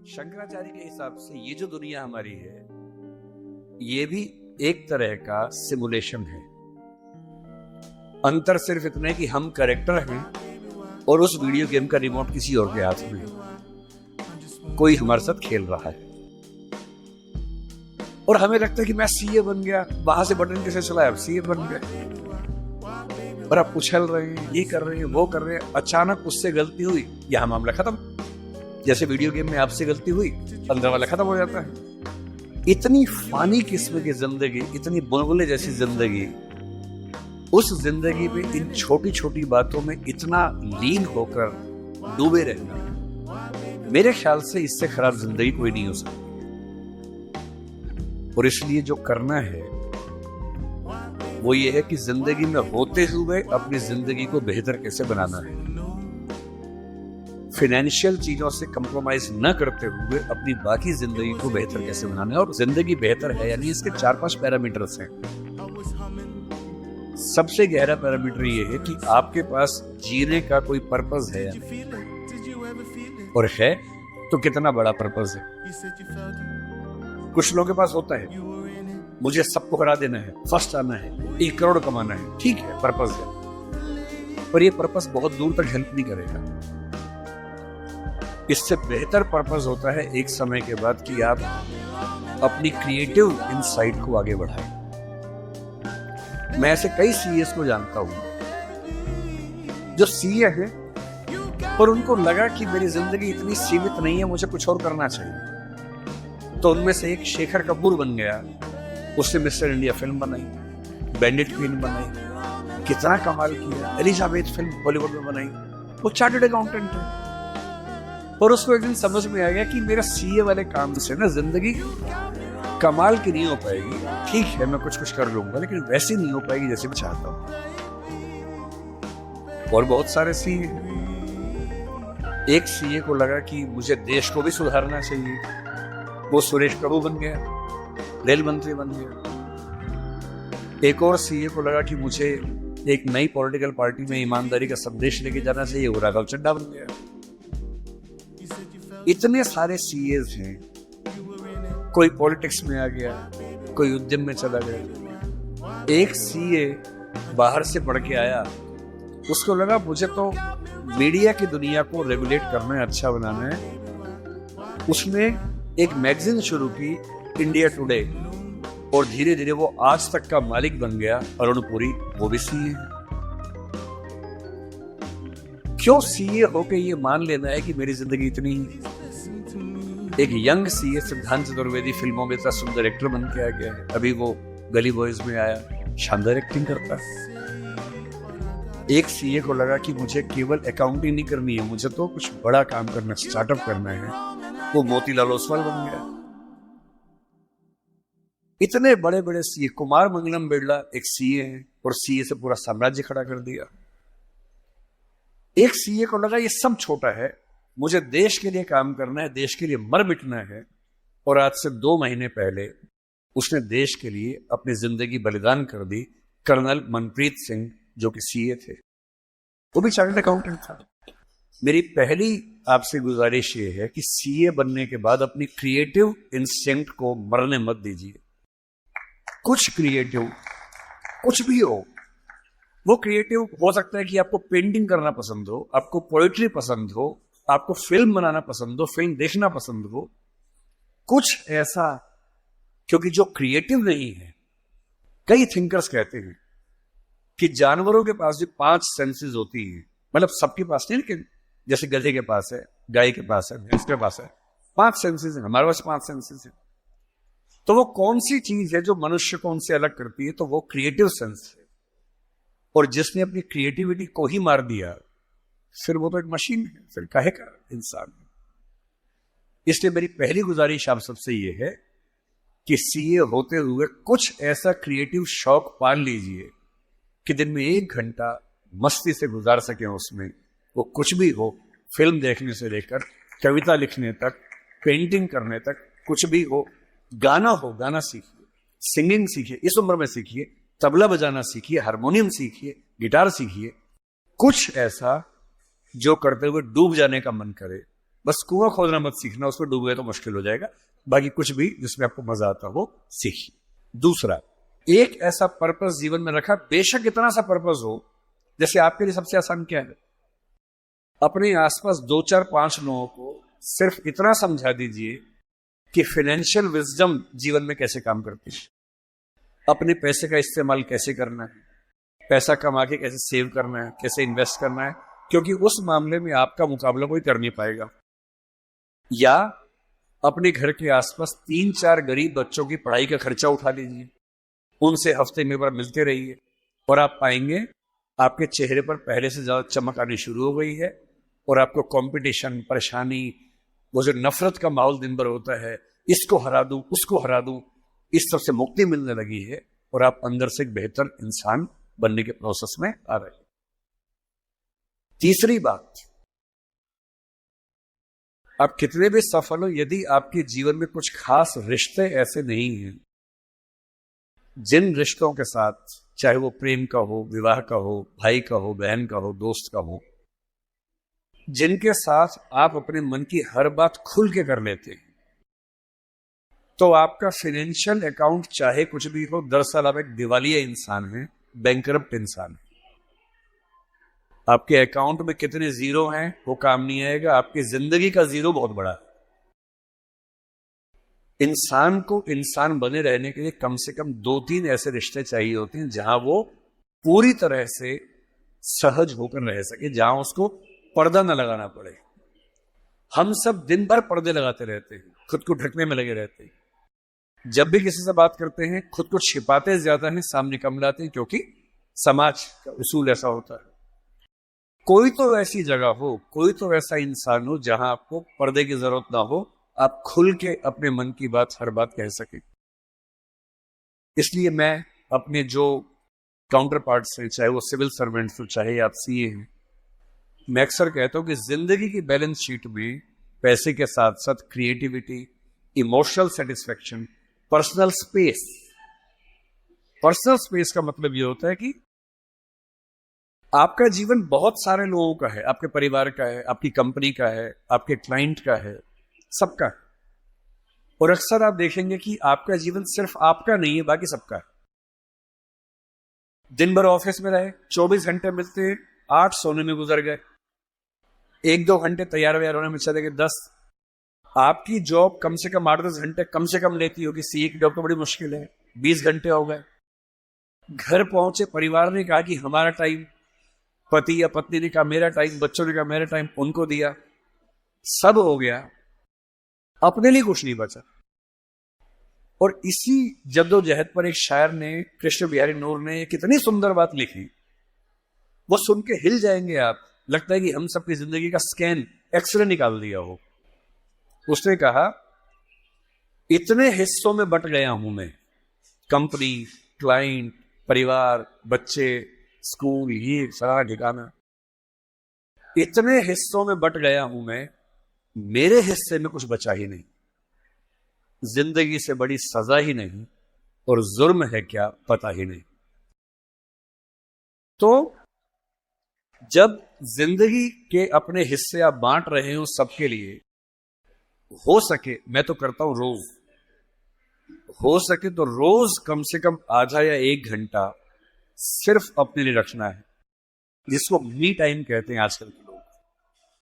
शंकराचार्य के हिसाब से ये जो दुनिया हमारी है ये भी एक तरह का सिमुलेशन है। अंतर सिर्फ इतना है कि हम कैरेक्टर हैं और उस वीडियो गेम का रिमोट किसी और के हाथ में है, कोई हमारे साथ खेल रहा है और हमें लगता है कि मैं सीए बन गया, वहां से बटन कैसे चलाया, अब सीए बन गए और आप उछल रहे हैं, ये कर रहे हैं, वो कर रहे हैं। अचानक उससे गलती हुई, यहां मामला खत्म। जैसे वीडियो गेम में आपसे गलती हुई, अंदर वाला खत्म हो जाता है। इतनी फानी किस्म की जिंदगी, इतनी बुलबुले जैसी जिंदगी, उस जिंदगी में इन छोटी छोटी बातों में इतना लीन होकर डूबे रहना, मेरे ख्याल से इससे खराब जिंदगी कोई नहीं हो सकती। और इसलिए जो करना है वो ये है कि जिंदगी में होते हुए अपनी जिंदगी को बेहतर कैसे बनाना है। फाइनेंशियल चीजों से कंप्रोमाइज न करते हुए अपनी बाकी जिंदगी को बेहतर कैसे बनाना है। और जिंदगी बेहतर है यानी इसके 4-5 पैरामीटर्स हैं। सबसे गहरा पैरामीटर ये है कि आपके पास जीने का कोई पर्पस है और है तो कितना बड़ा पर्पस है। कुछ लोगों के पास होता है, मुझे सबको हरा देना है, फर्स्ट आना है, 1 करोड़ कमाना है, ठीक है, पर्पस है, पर ये पर्पस बहुत दूर तक हेल्प नहीं करेगा। इससे बेहतर पर्पस होता है एक समय के बाद कि आप अपनी क्रिएटिव इनसाइट को आगे बढ़ाएं। मैं ऐसे कई सीएस को जानता हूं जो सीए हैं पर उनको लगा कि मेरी जिंदगी इतनी सीमित नहीं है, मुझे कुछ और करना चाहिए। तो उनमें से एक शेखर कपूर बन गया, उसने मिस्टर इंडिया फिल्म बनाई, बैंडिट क्वीन बनाई, कितना कमाल किया। एलिजाबेथ फिल्म बॉलीवुड में बनाई, वो चार्टर्ड अकाउंटेंट है। और उसको एक दिन समझ में आ गया कि मेरा सीए वाले काम से ना जिंदगी कमाल की नहीं हो पाएगी। ठीक है, मैं कुछ कर लूंगा लेकिन वैसी नहीं हो पाएगी जैसे मैं चाहता हूं। और बहुत सारे सीए, एक सीए को लगा कि मुझे देश को भी सुधारना चाहिए, वो सुरेश प्रभु बन गया, रेल मंत्री बन गया। एक और सीए को लगा कि मुझे एक नई पॉलिटिकल पार्टी में ईमानदारी का संदेश लेके जाना चाहिए, वो राघव चड्ढा बन गया। इतने सारे सीएस हैं, कोई पॉलिटिक्स में आ गया, कोई उद्यम में चला गया। एक सीए बाहर से पढ़ के आया, उसको लगा मुझे तो मीडिया की दुनिया को रेगुलेट करना है, अच्छा बनाना है। उसने एक मैगजीन शुरू की, इंडिया टुडे, और धीरे धीरे वो आज तक का मालिक बन गया। अरुण पुरी, वो भी सीए। क्यों सीए होके ये मान लेना है कि मेरी जिंदगी इतनी। एक यंग सीए सिद्धांत चतुर्वेदी फिल्मों में इतना सुंदर एक्टर बन के आ गया है, अभी वो गली बॉयज में आया, शानदार एक्टिंग करता है। एक सीए को लगा कि मुझे केवल अकाउंटिंग नहीं करनी है, मुझे तो कुछ बड़ा काम करना, स्टार्टअप करना है, वो मोतीलाल ओसवाल बन गया। इतने बड़े बड़े सीए, कुमार मंगलम बिरला एक सीए है और सीए से पूरा साम्राज्य खड़ा कर दिया। एक सीए को लगा ये सब छोटा है, मुझे देश के लिए काम करना है, देश के लिए मर मिटना है। और आज से 2 महीने पहले उसने देश के लिए अपनी जिंदगी बलिदान कर दी। कर्नल मनप्रीत सिंह जो कि सीए थे, वो भी चार्टर्ड अकाउंटेंट था। मेरी पहली आपसे गुजारिश ये है कि सीए बनने के बाद अपनी क्रिएटिव इंस्टिंक्ट को मरने मत दीजिए। कुछ क्रिएटिव, कुछ भी हो, वो क्रिएटिव हो सकता है कि आपको पेंटिंग करना पसंद हो, आपको पोएट्री पसंद हो, आपको फिल्म बनाना पसंद हो, फिल्म देखना पसंद हो, कुछ ऐसा। क्योंकि जो क्रिएटिव नहीं है, कई थिंकर्स कहते हैं कि जानवरों के पास जो 5 सेंसेस होती हैं, मतलब सबके पास नहीं, लेकिन जैसे गधे के पास है, गाय के पास है, भैंस के पास है, 5 सेंसेस हैं, हमारे पास 5 सेंसेस हैं। तो वो कौन सी चीज है जो मनुष्य को उनसे अलग करती है? तो वो क्रिएटिव सेंस है। और जिसने अपनी क्रिएटिविटी को ही मार दिया, फिर वो तो एक मशीन है, फिर काहे का इंसान है। इसलिए मेरी पहली गुजारिश आप सबसे ये है कि सीए होते हुए कुछ ऐसा क्रिएटिव शौक पाल लीजिए कि दिन में 1 घंटा मस्ती से गुजार सकें उसमें। वो कुछ भी हो, फिल्म देखने से लेकर कविता लिखने तक, पेंटिंग करने तक, कुछ भी हो। गाना हो, गाना सीखिए, सिंगिंग सीखिए, इस उम्र में सीखिए, तबला बजाना सीखिए, हारमोनियम सीखिए, गिटार सीखिए। कुछ ऐसा जो करते हुए डूब जाने का मन करे, बस कुआं खोदना मत सीखना, उसमें डूब गए तो मुश्किल हो जाएगा। बाकी कुछ भी जिसमें आपको मजा आता हो सीखिए। दूसरा, एक ऐसा पर्पस जीवन में रखा, बेशक इतना सा पर्पस हो, जैसे आपके लिए सबसे आसान क्या है, अपने आसपास 2 4 5 लोगों को सिर्फ इतना समझा दीजिए कि फाइनेंशियल विजडम जीवन में कैसे काम करती है, अपने पैसे का इस्तेमाल कैसे करना है, पैसा कमा के कैसे सेव करना है, कैसे इन्वेस्ट करना है, क्योंकि उस मामले में आपका मुकाबला कोई कर नहीं पाएगा। या अपने घर के आसपास 3 4 गरीब बच्चों की पढ़ाई का खर्चा उठा लीजिए, उनसे हफ्ते में बार मिलते रहिए, और आप पाएंगे आपके चेहरे पर पहले से ज्यादा चमक आनी शुरू हो गई है, और आपको कंपटीशन, परेशानी, वो जो नफरत का माहौल दिन भर होता है, इसको हरा दूं, उसको हरा दूं, इस सब से मुक्ति मिलने लगी है, और आप अंदर से एक बेहतर इंसान बनने के प्रोसेस में आ रहे हैं। तीसरी बात, आप कितने भी सफल हो, यदि आपके जीवन में कुछ खास रिश्ते ऐसे नहीं हैं, जिन रिश्तों के साथ, चाहे वो प्रेम का हो, विवाह का हो, भाई का हो, बहन का हो, दोस्त का हो, जिनके साथ आप अपने मन की हर बात खुल के कर लेते हैं, तो आपका फाइनेंशियल अकाउंट चाहे कुछ भी हो, दरअसल आप एक दिवालिया इंसान हैं, बैंकरप्ट इंसान है। आपके अकाउंट में कितने जीरो हैं वो काम नहीं आएगा, आपकी जिंदगी का जीरो बहुत बड़ा है। इंसान को इंसान बने रहने के लिए कम से कम 2-3 ऐसे रिश्ते चाहिए होते हैं जहां वो पूरी तरह से सहज होकर रह सके, जहां उसको पर्दा न लगाना पड़े। हम सब दिन भर पर्दे लगाते रहते हैं, खुद को ढकने में लगे रहते हैं। जब भी किसी से बात करते हैं, खुद को छिपाते ज्यादा हैं, सामने कम लाते हैं, क्योंकि समाज का उसूल ऐसा होता है। कोई तो ऐसी जगह हो, कोई तो ऐसा इंसान हो जहां आपको पर्दे की जरूरत ना हो, आप खुल के अपने मन की बात, हर बात कह सके। इसलिए मैं अपने जो काउंटर पार्ट्स हैं, चाहे वो सिविल सर्वेंट्स हो, चाहे आप सीए हैं, मैं अक्सर कहता हूं कि जिंदगी की बैलेंस शीट में पैसे के साथ साथ creativity, emotional satisfaction, personal space. Personal space का मतलब यह होता है कि आपका जीवन बहुत सारे लोगों का है, आपके परिवार का है, आपकी कंपनी का है, आपके क्लाइंट का है, सबका है। और अक्सर आप देखेंगे कि आपका जीवन सिर्फ आपका नहीं है, बाकी सबका है। दिन भर ऑफिस में रहे, 24 घंटे मिलते हैं, 8 सोने में गुजर गए, 1-2 घंटे तैयार व्यार होने में चले गए 10। आपकी जॉब कम से कम 8-10 घंटे कम से कम लेती होगी, सीए की जॉब तो बड़ी मुश्किल है, 20 घंटे हो गए। घर पहुंचे, परिवार ने कहा कि हमारा टाइम, पति या पत्नी ने कहा मेरा टाइम, बच्चों ने कहा मेरा टाइम, उनको दिया, सब हो गया, अपने लिए कुछ नहीं बचा। और इसी जद्दोजहद पर एक शायर ने, कृष्ण बिहारी नूर ने, कितनी सुंदर बात लिखी, वो सुन के हिल जाएंगे आप। लगता है कि हम सबकी जिंदगी का स्कैन, एक्सरे निकाल दिया हो। उसने कहा, इतने हिस्सों में बट गया हूं मैं, कंपनी, क्लाइंट, परिवार, बच्चे, स्कूल, ये सारा ठिकाना, इतने हिस्सों में बट गया हूं मैं, मेरे हिस्से में कुछ बचा ही नहीं। जिंदगी से बड़ी सजा ही नहीं, और जुर्म है क्या पता ही नहीं। तो जब जिंदगी के अपने हिस्से आप बांट रहे हो सबके लिए, हो सके, मैं तो करता हूं रोज, हो सके तो रोज कम से कम आधा या 1 घंटा सिर्फ अपने लिए रखना है, जिसको मी टाइम कहते हैं आजकल।